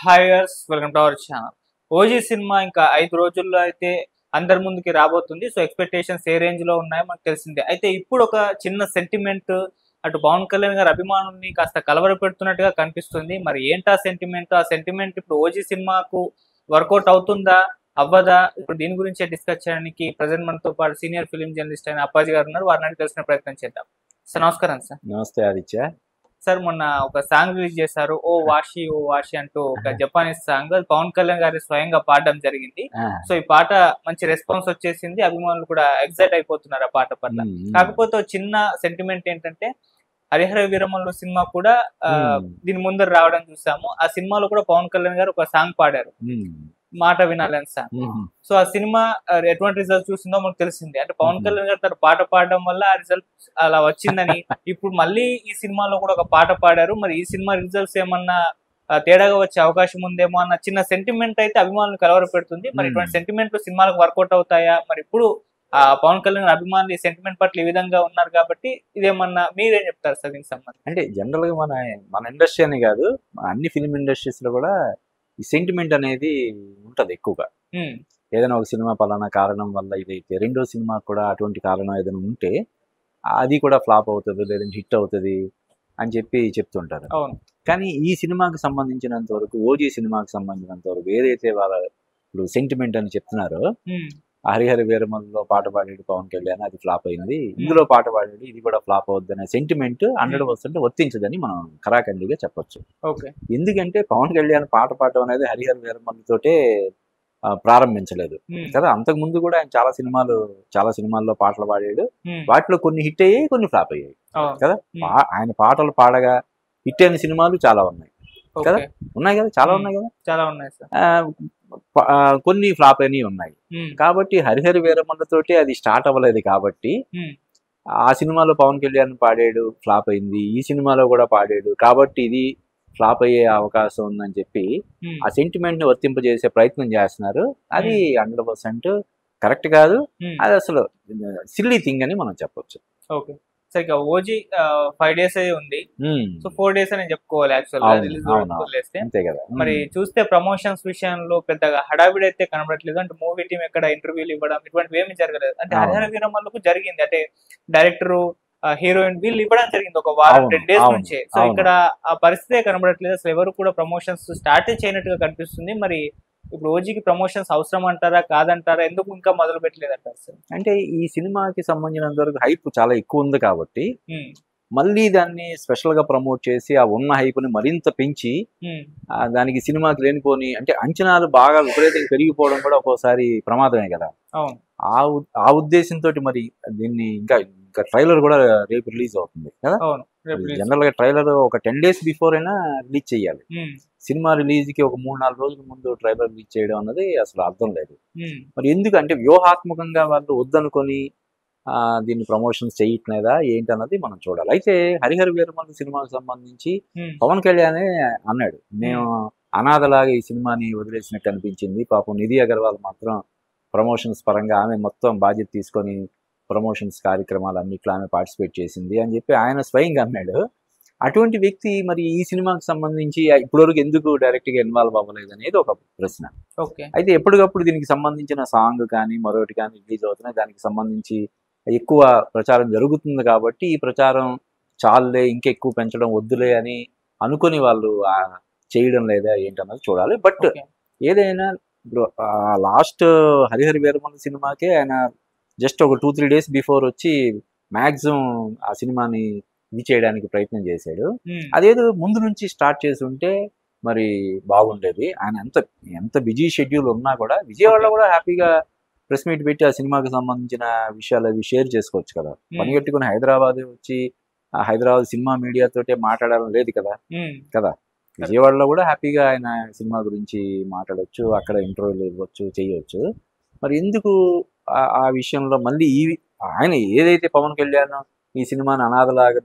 Hi viewers, welcome to our channel. OG cinema ఇంకా 5 రోజుల్లో అయితే అందరి ముందుకి రాబోతుంది. సో ఎక్స్‌పెక్టేషన్స్ ఏ రేంజ్‌లో ఉన్నాయో మనకు తెలిసిందే. అయితే ఇప్పుడు ఒక చిన్న సెంటిమెంట్ అటు పవన్ కళ్యాణ్ గారి అభిమానుల్ని కాస్త కలవరపెడుతున్నట్టుగా కనిపిస్తుంది. మరి ఏంటా సెంటిమెంట్? ఆ సెంటిమెంట్ ఇప్పుడు ఓజీ సినిమాకు వర్కౌట్ అవుతుందా? అవ్వదా? ఇప్పుడు దీని గురించే డిస్కస్ చేయడానికి ప్రెజెంట్ మనతో పాటు సీనియర్ ఫిల్మ్ జర్నలిస్ట్ అయిన అప్పాజీ గారు ఉన్నారు. వారిని అడిగి తెలుసుకునే ప్రయత్నం చేద్దాం. సార్ నమస్కారం సార్. నమస్తే ఆదిత్య. సార్ మొన్న ఒక సాంగ్ రిలీజ్ చేశారు. ఓ వాషి ఓ వాషి అంటూ ఒక జపానీస్ సాంగ్. అది పవన్ కళ్యాణ్ గారి స్వయంగా పాడడం జరిగింది. సో ఈ పాట మంచి రెస్పాన్స్ వచ్చేసింది. అభిమానులు కూడా ఎక్సైట్ అయిపోతున్నారు ఆ పాట పట్ల. కాకపోతే ఒక చిన్న సెంటిమెంట్ ఏంటంటే హరిహర వీరమల్లు సినిమా కూడా దీని ముందర రావడం చూసాము. ఆ సినిమాలో కూడా పవన్ కళ్యాణ్ గారు ఒక సాంగ్ పాడారు, మాట వినాలని సాంగ్. సో ఆ సినిమా ఎటువంటి రిజల్ట్ చూసిందో మనకు తెలిసింది. అంటే పవన్ కళ్యాణ్ గారు తన పాట పాడడం వల్ల ఆ రిజల్ట్ అలా వచ్చిందని ఇప్పుడు మళ్ళీ ఈ సినిమాలో కూడా ఒక పాట పాడారు. మరి ఈ సినిమా రిజల్ట్స్ ఏమన్నా తేడాగా వచ్చే అవకాశం ఉందేమో అన్న చిన్న సెంటిమెంట్ అయితే అభిమానులు కలవర పెడుతుంది. మరి ఇటువంటి సెంటిమెంట్లు సినిమాలకు వర్కౌట్ అవుతాయా? మరి ఇప్పుడు పవన్ కళ్యాణ్ అభిమానులు ఈ సెంటిమెంట్ పట్ల ఈ విధంగా ఉన్నారు కాబట్టి ఇదేమన్నా మీరేం చెప్తారు సార్ దీనికి సంబంధించి? అంటే జనరల్ గా మన ఇండస్ట్రీ అని కాదు, అన్ని ఫిల్మ్ ఇండస్ట్రీస్ లో కూడా ఈ సెంటిమెంట్ అనేది ఉంటది ఎక్కువగా. ఏదైనా ఒక సినిమా పలానా కారణం వల్ల ఇదైతే రెండో సినిమా కూడా అటువంటి కారణం ఏదైనా ఉంటే అది కూడా ఫ్లాప్ అవుతుంది, లేదంటే హిట్ అవుతుంది అని చెప్పి చెప్తుంటారు. కానీ ఈ సినిమాకి సంబంధించినంత వరకు, ఓజీ సినిమాకి సంబంధించినంత వరకు ఏదైతే వాళ్ళ ఇప్పుడు సెంటిమెంట్ అని చెప్తున్నారో, హరిహర వీరమల్లో పాట పాడాడు పవన్ కళ్యాణ్, అది ఫ్లాప్ అయింది. ఇందులో పాట పాడాడు, ఇది కూడా ఫ్లాప్ అవుద్ది అనే సెంటిమెంట్ 100% వర్తించదని మనం ఖరాఖండిగా చెప్పొచ్చు. ఎందుకంటే పవన్ కళ్యాణ్ పాట పాడటం అనేది హరిహర వీరమల్లితోటే ప్రారంభించలేదు కదా. అంతకు ముందు కూడా ఆయన చాలా సినిమాల్లో పాటలు పాడాడు. వాటిలో కొన్ని హిట్ అయ్యాయి, కొన్ని ఫ్లాప్ అయ్యాయి కదా. ఆయన పాటలు పాడగా హిట్ అయిన సినిమాలు చాలా ఉన్నాయి కదా, చాలా ఉన్నాయి కదా, చాలా ఉన్నాయి సార్. కొన్ని ఫ్లాప్ అయినవి ఉన్నాయి. కాబట్టి హరిహర వీరమల్లతోటి అది స్టార్ట్ అవ్వలేదు కాబట్టి ఆ సినిమాలో పవన్ కళ్యాణ్ పాడాడు, ఫ్లాప్ అయింది. ఈ సినిమాలో కూడా పాడాడు కాబట్టి ఇది ఫ్లాప్ అయ్యే అవకాశం ఉందని చెప్పి ఆ సెంటిమెంట్ ని వర్తింపజేసే ప్రయత్నం చేస్తున్నారు. అది 100% కరెక్ట్ కాదు. అది అసలు సిల్లీ థింగ్ అని మనం చెప్పొచ్చు. ఓకే సార్, ఇక ఓజీ 5 days ఉంది. సో 4 days అని చెప్పుకోవాలి యాక్చువల్గా రిలీజ్ వదిలేస్తే. అంతే కదా. మరి చూస్తే ప్రమోషన్స్ విషయంలో పెద్దగా హడావిడి అయితే కనబడట్లేదు. అంటే మూవీ టీం ఎక్కడ ఇంటర్వ్యూలు ఇవ్వడం ఇటువంటివి ఏమి జరగలేదు. అంటే హరిహర వీరమల్లుకు జరిగింది, అంటే డైరెక్టర్ హీరోయిన్ వీళ్ళు ఇవ్వడం జరిగింది ఒక వారం 10 days నుంచే. సో ఇక్కడ ఆ పరిస్థితే కనబడట్లేదు. అసలు ఎవరు కూడా ప్రమోషన్స్ స్టార్ట్ చేయనట్టుగా కనిపిస్తుంది. మరి ఇప్పుడు ఓజీకి ప్రమోషన్స్ అవసరం అంటారా, కాదంటారా? ఎందుకు ఇంకా మొదలు పెట్టలేదు అంటారు సార్? అంటే ఈ సినిమాకి సంబంధించినంత వరకు హైప్ చాలా ఎక్కువ ఉంది కాబట్టి మళ్ళీ దాన్ని స్పెషల్ గా ప్రమోట్ చేసి ఆ ఉన్న హైప్ ని మరింత పెంచి దానికి సినిమాకి లేనిపోని అంటే అంచనాలు బాగా విపరీతంగా పెరిగిపోవడం కూడా ఒక్కోసారి ప్రమాదమే కదా. ఆ ఉద్దేశంతో మరి దీన్ని ఇంకా ట్రైలర్ కూడా రేపు రిలీజ్ అవుతుంది కదా. జనరల్ గా ట్రైలర్ ఒక 10 days బిఫోర్ అయినా రిలీజ్ చేయాలి. సినిమా రిలీజ్ కి ఒక 3-4 రోజుల ముందు ట్రైలర్ రిలీజ్ చేయడం అన్నది అసలు అర్థం లేదు. మరి ఎందుకంటే వ్యూహాత్మకంగా వాళ్ళు వద్దనుకొని దీన్ని ప్రమోషన్స్ చేయట్లేదా ఏంటన్నది మనం చూడాలి. అయితే హరిహర వీరమల్లు సినిమాకి సంబంధించి పవన్ కళ్యాణే అన్నాడు, మేము అనాథలాగా ఈ సినిమాని వదిలేసినట్టు అనిపించింది. పాపం నిధి అగర్వాల్ మాత్రం ప్రమోషన్స్ పరంగా ఆమె మొత్తం బాధ్యత తీసుకొని ప్రమోషన్స్ కార్యక్రమాలు అన్నిట్లో ఆమె పార్టిసిపేట్ చేసింది అని చెప్పి ఆయన స్వయంగా అన్నాడు. అటువంటి వ్యక్తి మరి ఈ సినిమాకి సంబంధించి ఇప్పటివరకు ఎందుకు డైరెక్ట్ గా ఇన్వాల్వ్ అవ్వలేదు అనేది ఒక ప్రశ్న. అయితే ఎప్పటికప్పుడు దీనికి సంబంధించిన సాంగ్ కానీ మరొకటి కానీ రిలీజ్ అవుతున్నాయి, దానికి సంబంధించి ఎక్కువ ప్రచారం జరుగుతుంది కాబట్టి ఈ ప్రచారం చాలులే, ఇంకెక్కువ పెంచడం వద్దులే అని అనుకుని వాళ్ళు చేయడం లేదా ఏంటన్నది చూడాలి. బట్ ఏదైనా ఇప్పుడు లాస్ట్ హరిహర వీరమల్లు సినిమాకే ఆయన జస్ట్ ఒక 2-3 days బిఫోర్ వచ్చి మాక్సిమం ఆ సినిమాని ఇది చేయడానికి ప్రయత్నం చేశాడు. అదేదో ముందు నుంచి స్టార్ట్ చేసి ఉంటే మరి బాగుండేది. ఆయన ఎంత బిజీ షెడ్యూల్ ఉన్నా కూడా విజయవాడలో కూడా హ్యాపీగా ప్రెస్ మీట్ పెట్టి ఆ సినిమాకి సంబంధించిన విషయాలు అవి షేర్ చేసుకోవచ్చు కదా. పనిగట్టుకుని హైదరాబాద్ వచ్చి హైదరాబాద్ సినిమా మీడియాతోటే మాట్లాడాలని లేదు కదా. విజయవాడలో కూడా హ్యాపీగా ఆయన సినిమా గురించి మాట్లాడవచ్చు, అక్కడ ఇంటర్వ్యూలు ఇవ్వచ్చు, చేయవచ్చు. మరి ఎందుకు ఆ విషయంలో మళ్ళీ ఆయన ఏదైతే పవన్ కళ్యాణ్ ఈ సినిమాని అనాథలాగా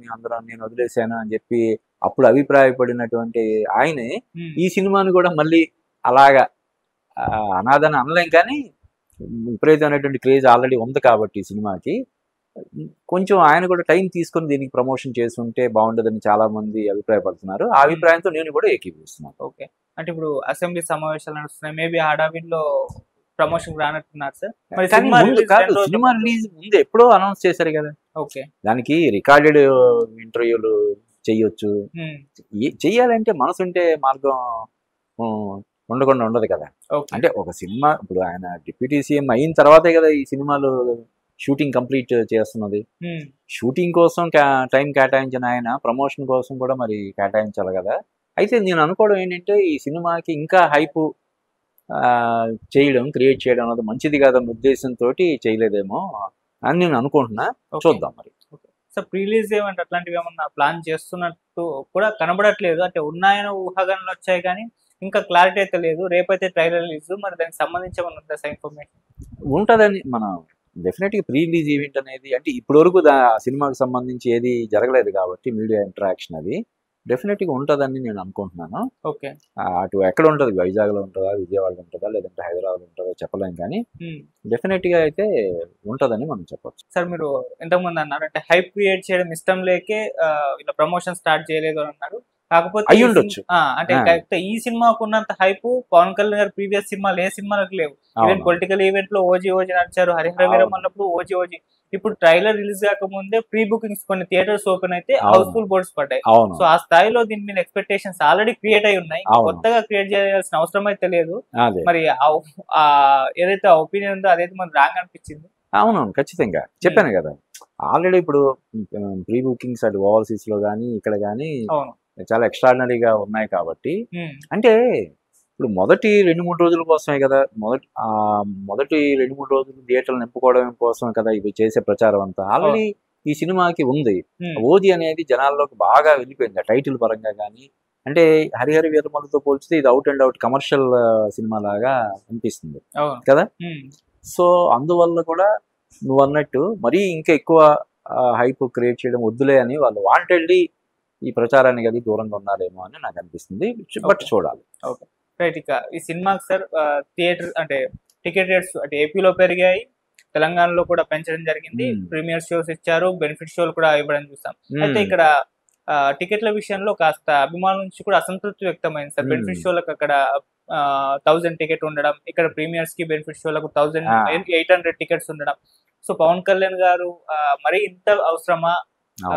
నేను వదిలేశాను అని చెప్పి అప్పుడు అభిప్రాయపడినటువంటి ఆయనే ఈ సినిమాని కూడా మళ్ళీ అలాగా అనాథని అనలేం, కానీ విపరీతమైనటువంటి క్రేజ్ ఆల్రెడీ ఉంది కాబట్టి ఈ సినిమాకి కొంచెం ఆయన కూడా టైం తీసుకొని దీనికి ప్రమోషన్ చేస్తుంటే బాగుండదని చాలా మంది అభిప్రాయపడుతున్నారు. ఆ అభిప్రాయంతో నేను కూడా ఏకీభవిస్తున్నాను. ఓకే. అంటే ఇప్పుడు అసెంబ్లీ సమావేశాలు నడుస్తున్నాయి, మేబీ హడావిడిలో ప్రమోషన్ రానట్టున్నారు సార్. మరి కానీ సినిమా ముందు రిలీజ్ కాదు, 2 రోజుల సినిమా ముందు. రిలీజ్ ముందు ఎప్పుడో అనౌన్స్ చేశారు కదా. ఓకే. దానికి రికార్డెడ్ ఇంటర్వ్యూలు చెయ్యొచ్చు. చెయ్యాలంటే మనసుంటే మార్గం ఉండకుండా ఉండదు కదా. ఓకే. అంటే ఒక సినిమా ఇప్పుడు ఆయన డిప్యూటీ సీఎం అయిన తర్వాతే కదా ఈ సినిమాలు షూటింగ్ కంప్లీట్ చేస్తున్నది. షూటింగ్ కోసం టైం కేటాయించిన ఆయన ప్రమోషన్ కోసం కూడా మరి కేటాయించాలి కదా. అయితే నేను అనుకోవడం ఏంటంటే ఈ సినిమాకి ఇంకా హైప్ చేయడం, క్రియేట్ చేయడం అనేది మంచిది కాదన్న ఉద్దేశంతో చేయలేదేమో అని నేను అనుకుంటున్నా. చూద్దాం మరి. సార్ ప్రీ రిలీజ్ ఈవెంట్ అట్లాంటివి ఏమన్నా ప్లాన్ చేస్తున్నట్టు కూడా కనబడట్లేదు. అంటే ఉన్నాయని ఊహాగానాలు వచ్చాయి కానీ ఇంకా క్లారిటీ అయితే లేదు. రేపైతే ట్రైలర్ రిలీజ్, మరి దానికి సంబంధించి ఏమన్నా ఉందా సార్ ఇన్ఫర్మేషన్? ఉంటుందని మనం డెఫినెట్గా ప్రీ రిలీజ్ ఈవెంట్ అనేది, అంటే ఇప్పటి వరకు సినిమాకి సంబంధించి ఏది జరగలేదు కాబట్టి మీడియా ఇంటరాక్షన్ అది డెఫినెట్గా ఉంటుందని నేను అనుకుంటున్నాను. ఓకే. అటు ఎక్కడ ఉంటుంది, వైజాగ్లో ఉంటుందా, విజయవాడలో ఉంటుందా, లేదంటే హైదరాబాద్లో ఉంటుందా చెప్పలేం కానీ డెఫినెట్గా అయితే ఉంటుందని మనం చెప్పొచ్చు. సార్ మీరు ఇంతకుముందు అన్నారు అంటే హైప్ క్రియేట్ చేయడం ఇష్టం లేకే ఇలా ప్రమోషన్ స్టార్ట్ చేయలేదు అని అన్నారు. కాకపోతే అయ్యి ఉండొచ్చు. అంటే ఈ సినిమాకు ఉన్నంత హైప్ పవన్ కళ్యాణ్ గారు ప్రీవియస్ సినిమాలు ఏ సినిమాలకు లేవు. ఈవెన్ పొలిటికల్ ఈవెంట్ లో ఓజీ నడిచారు, హరిహర వీరం అన్నప్పుడు ఓజీ. ఇప్పుడు ట్రైలర్ రిలీజ్ కాకముందే ప్రీ బుకింగ్స్ కొన్ని థియేటర్స్ ఓపెన్ అయితే హౌస్ఫుల్ బోర్డ్స్ పడ్డాయి. సో ఆ స్థాయిలో దీని మీద ఎక్స్పెక్టేషన్స్ ఆల్రెడీ క్రియేట్ అయి ఉన్నాయి. కొత్తగా క్రియేట్ చేయాల్సిన అవసరం అయితే లేదు. మరి ఏదైతే ఒపీనియన్ ఉందో అదైతే మనకు రాంగ్ అనిపించింది. అవునవును, ఖచ్చితంగా చెప్పాను కదా. ఆల్రెడీ ఇప్పుడు ప్రీ బుకింగ్స్ అటు ఓవర్సీస్ లో కానీ ఇక్కడ కానీ చాలా ఎక్స్ట్రాడినరీగా ఉన్నాయి కాబట్టి, అంటే ఇప్పుడు మొదటి 2-3 రోజుల కోసమే కదా, మొదటి 2-3 రోజులు థియేటర్లు నింపుకోవడం కోసమే కదా ఇవి చేసే ప్రచారం అంతా. ఆల్రెడీ ఈ సినిమాకి ఉంది. ఓజీ అనేది జనాల్లోకి బాగా వెళ్ళిపోయింది టైటిల్ పరంగా కానీ. అంటే హరిహర వీరమలతో పోల్చితే ఇది out and out commercial cinema లాగా అనిపిస్తుంది కదా. సో అందువల్ల కూడా నువ్వు అన్నట్టు మరీ ఇంకా ఎక్కువ హైప్ క్రియేట్ చేయడం వద్దులే అని వాళ్ళు వాంటెడ్లీ ఈ ప్రచారానికి అది దూరంగా ఉన్నారేమో అని నాకు అనిపిస్తుంది. బట్ చూడాలి. Okay, right. ఇక ఈ సినిమాకి సార్ థియేటర్ అంటే టికెట్ రేట్స్ అంటే ఏపీలో పెరిగాయి, తెలంగాణలో కూడా పెంచడం జరిగింది. ప్రీమియర్ షోస్ ఇచ్చారు, బెనిఫిట్ షోలు కూడా ఇవ్వడం చూసాం. అయితే ఇక్కడ టికెట్ల విషయంలో కాస్త అభిమానుల నుంచి కూడా అసంతృప్తి వ్యక్తమైంది సార్. బెనిఫిట్ షోలకు అక్కడ 1000 టికెట్ ఉండడం, ఇక్కడ ప్రీమియర్స్ కి బెనిఫిట్ షోలకు 1800 టికెట్స్ ఉండడం. సో పవన్ కళ్యాణ్ గారు మరి ఇంత అవసరమా,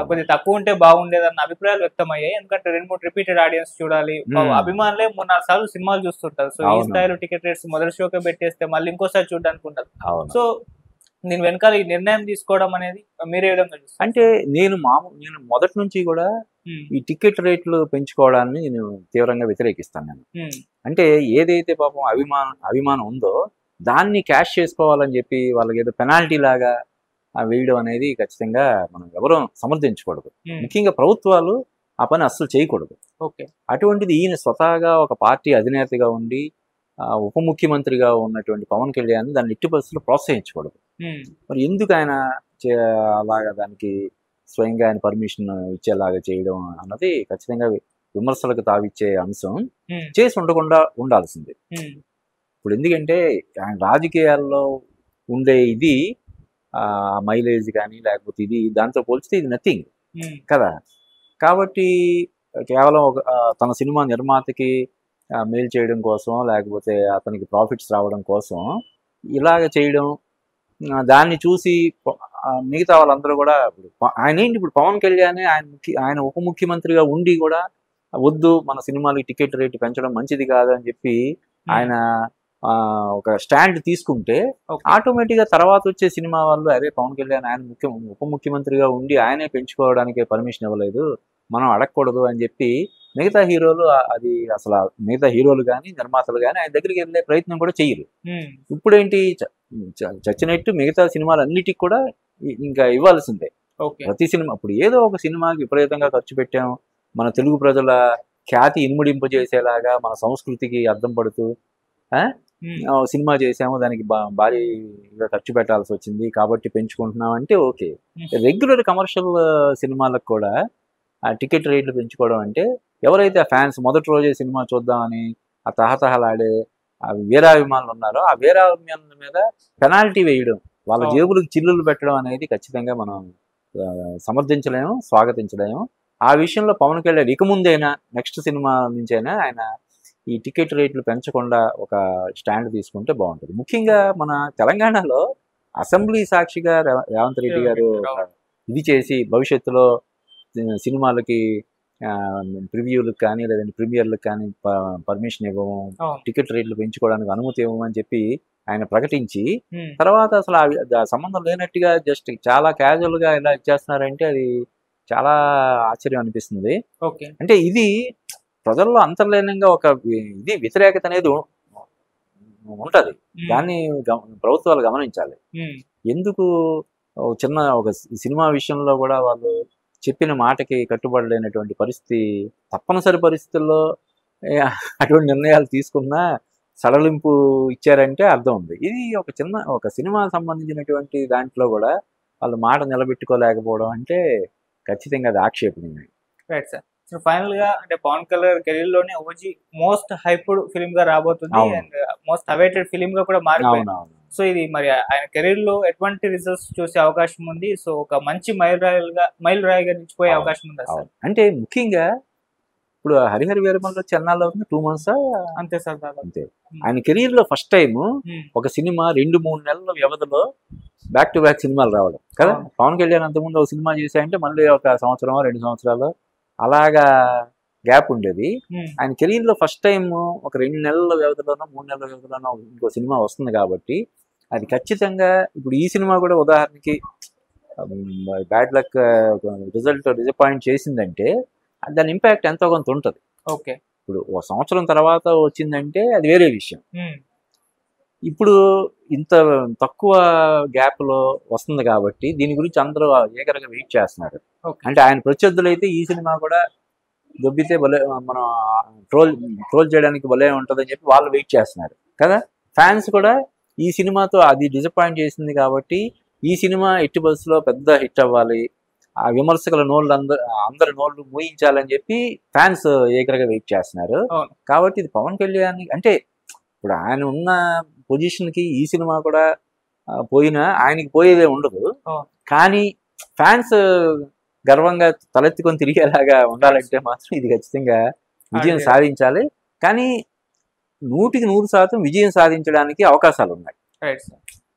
కొద్దిగా తక్కువ ఉంటే బాగుండేదన్న అభిప్రాయాలు వ్యక్తమయ్యాయి. ఎందుకంటే 2-3 రిపీటెడ్ ఆడియన్స్ చూడాలి, అభిమానులే 3-4 సార్లు సినిమాలు చూస్తుంటారు. సో ఈ స్థాయిలో టికెట్ రేట్స్ మొదటి షోకే పెట్టేస్తే మళ్ళీ ఇంకోసారి చూడడానికి ఉంటారు. సో నేను వెనకాల ఈ నిర్ణయం తీసుకోవడం అనేది మీరే విధంగా చూస్తారు? అంటే నేను మొదటి నుంచి కూడా ఈ టికెట్ రేట్లు పెంచుకోవడాన్ని నేను తీవ్రంగా వ్యతిరేకిస్తాను. నేను అంటే ఏదైతే పాపం అభిమానం ఉందో దాన్ని క్యాష్ చేసుకోవాలని చెప్పి వాళ్ళకి ఏదో పెనాల్టీ లాగా వేయడం అనేది ఖచ్చితంగా మనం ఎవరూ సమర్థించకూడదు. ముఖ్యంగా ప్రభుత్వాలు ఆ పని అస్సలు చేయకూడదు. అటువంటిది ఈయన స్వతహాగా ఒక పార్టీ అధినేతగా ఉండి ఉప ముఖ్యమంత్రిగా ఉన్నటువంటి పవన్ కళ్యాణ్ దాన్ని ఎట్టి పరిస్థితుల్లో ప్రోత్సహించకూడదు. మరి ఎందుకు ఆయన అలాగా దానికి స్వయంగా ఆయన పర్మిషన్ ఇచ్చేలాగా చేయడం అన్నది ఖచ్చితంగా విమర్శలకు తావిచ్చే అంశం. చేసి ఉండకుండా ఉండాల్సిందే. ఇప్పుడు ఎందుకంటే ఆయన రాజకీయాల్లో ఉండే ఇది మైలేజ్ కానీ లేకపోతే ఇది దాంతో పోల్చితే ఇది నథింగ్ కదా. కాబట్టి కేవలం తన సినిమా నిర్మాతకి మేలు చేయడం కోసం లేకపోతే అతనికి ప్రాఫిట్స్ రావడం కోసం ఇలాగ చేయడం, దాన్ని చూసి మిగతా వాళ్ళందరూ కూడా ఆయన ఏంటి ఇప్పుడు పవన్ కళ్యాణ్ ఆయన ఉప ముఖ్యమంత్రిగా ఉండి కూడా వద్దు మన సినిమాలకి టికెట్ రేటు పెంచడం మంచిది కాదు అని చెప్పి ఆయన ఒక స్టాండ్ తీసుకుంటే ఆటోమేటిక్గా తర్వాత వచ్చే సినిమా వాళ్ళు అరే పవన్ కళ్యాణ్ ఆయన ఉప ముఖ్యమంత్రిగా ఉండి ఆయనే పెంచుకోవడానికి పర్మిషన్ ఇవ్వలేదు, మనం అడగకూడదు అని చెప్పి మిగతా హీరోలు అది అసలు మిగతా హీరోలు కానీ నిర్మాతలు కానీ ఆయన దగ్గరికి వెళ్ళే ప్రయత్నం కూడా చెయ్యరు. ఇప్పుడేంటి చచ్చినట్టు మిగతా సినిమాలు అన్నిటికి కూడా ఇంకా ఇవ్వాల్సిందే ప్రతి సినిమా. ఇప్పుడు ఏదో ఒక సినిమాకి విపరీతంగా ఖర్చు పెట్టాం, మన తెలుగు ప్రజల ఖ్యాతి ఇనుముడింపజేసేలాగా మన సంస్కృతికి అద్దం పడుతూ సినిమా చేసాము, దానికి భారీగా ఖర్చు పెట్టాల్సి వచ్చింది కాబట్టి పెంచుకుంటున్నాం అంటే ఓకే. రెగ్యులర్ కమర్షియల్ సినిమాలకు కూడా ఆ టికెట్ రేట్లు పెంచుకోవడం అంటే ఎవరైతే ఫ్యాన్స్ మొదటి రోజే సినిమా చూద్దామని ఆ తహతహలాడే ఆ వీరాభిమానులు ఉన్నారో ఆ వీరాభిమానుల మీద పెనాల్టీ వేయడం, వాళ్ళ జేబులకు చిల్లులు పెట్టడం అనేది ఖచ్చితంగా మనం సమర్థించలేము, స్వాగతించలేము. ఆ విషయంలో పవన్ కళ్యాణ్ ఇక ముందైనా నెక్స్ట్ సినిమా నుంచైనా ఆయన ఈ టికెట్ రేట్లు పెంచకుండా ఒక స్టాండ్ తీసుకుంటే బాగుంటుంది. ముఖ్యంగా మన తెలంగాణలో అసెంబ్లీ సాక్షిగా రేవంత్ రెడ్డి గారు ఇది చేసి భవిష్యత్తులో సినిమాలకి ప్రివ్యూలకు కానీ లేదంటే ప్రీమియర్లకు కానీ పర్మిషన్ ఇవ్వము, టికెట్ రేట్లు పెంచుకోవడానికి అనుమతి ఇవ్వమని చెప్పి ఆయన ప్రకటించి తర్వాత అసలు సంబంధం లేనట్టుగా జస్ట్ చాలా క్యాజువల్ గా ఇలా ఇచ్చేస్తున్నారంటే అది చాలా ఆశ్చర్యం అనిపిస్తుంది. అంటే ఇది ప్రజల్లో అంతర్లీనంగా ఒక ఇది వ్యతిరేకత అనేది ఉంటది. దాన్ని ప్రభుత్వాలు గమనించాలి. ఎందుకు చిన్న ఒక సినిమా విషయంలో కూడా వాళ్ళు చెప్పిన మాటకి కట్టుబడలేనటువంటి పరిస్థితి, తప్పనిసరి పరిస్థితుల్లో అటువంటి నిర్ణయాలు తీసుకున్నా సడలింపు ఇచ్చారంటే అర్థం ఉంది. ఇది ఒక సినిమా సంబంధించినటువంటి దాంట్లో కూడా వాళ్ళు మాట నిలబెట్టుకోలేకపోవడం అంటే ఖచ్చితంగా అది ఆక్షేపణీయం. Right sir. సో ఫైనల్ గా అంటే పవన్ కళ్యాణ్ కెరీర్ లోనే ఓజీ మోస్ట్ హైప్డ్ ఫిల్మ్ గా రాబోతుంది అండ్ మోస్ట్ అవైటెడ్ ఫిల్మ్ గా కూడా మారిపోయింది. సో ఇది మరి ఆయన కెరీర్ లో ఎటువంటి రిజల్ట్స్ చూసే అవకాశం ఉంది? సో ఒక మంచి మైల్ రాయిగా నిలిచిపోయే అవకాశం ఉంది సార్. అంటే ముఖ్యంగా ఇప్పుడు హరిహర వీరమల్లో చెన్నాల్లో 2 months అంతే సార్. అంతే. ఆయన కెరీర్ లో ఫస్ట్ టైం ఒక సినిమా 2-3 నెలల వ్యవధిలో బ్యాక్ టు బ్యాక్ సినిమాలు రావడం కదా. పవన్ కళ్యాణ్ అంతకుముందు ఒక సినిమా చేశాయంటే మళ్ళీ ఒక 1-2 సంవత్సరాలు అలాగా గ్యాప్ ఉండేది. ఆయన కెరీర్ లో ఫస్ట్ టైం ఒక 2 నెలల వ్యవధిలోనో 3 నెలల వ్యవధిలోనో ఇంకో సినిమా వస్తుంది కాబట్టి అది ఖచ్చితంగా ఇప్పుడు ఈ సినిమా కూడా ఉదాహరణకి బ్యాడ్ లక్ రిజల్ట్ డిసప్పాయింట్ చేసిందంటే దాని ఇంపాక్ట్ ఎంతో కొంత ఉంటుంది. ఇప్పుడు 1 సంవత్సరం తర్వాత వచ్చిందంటే అది వేరే విషయం. ఇప్పుడు ఇంత తక్కువ గ్యాప్ లో వస్తుంది కాబట్టి దీని గురించి అందరూ ఏకరగా వెయిట్ చేస్తున్నారు. అంటే ఆయన ప్రత్యర్థులు అయితే ఈ సినిమా కూడా దొబ్బితే భలే మనం ట్రోల్ చేయడానికి భలే ఉంటుందని చెప్పి వాళ్ళు వెయిట్ చేస్తున్నారు కదా. ఫ్యాన్స్ కూడా ఈ సినిమాతో అది డిసప్పాయింట్ చేసింది కాబట్టి ఈ సినిమా ఎట్టి బస్సులో పెద్ద హిట్ అవ్వాలి, ఆ విమర్శకుల నోళ్ళు అందరి నోళ్ళు మూయించాలని చెప్పి ఫ్యాన్స్ ఏకరగా వెయిట్ చేస్తున్నారు. కాబట్టి ఇది పవన్ కళ్యాణ్ అంటే ఇప్పుడు ఆయన ఉన్న పొజిషన్ కి ఈ సినిమా కూడా పోయినా ఆయనకి పోయేదే ఉండదు. కానీ ఫ్యాన్స్ గర్వంగా తలెత్తుకొని తిరిగేలాగా ఉండాలంటే మాత్రం ఇది ఖచ్చితంగా విజయం సాధించాలి. కానీ 100% విజయం సాధించడానికి అవకాశాలు ఉన్నాయి.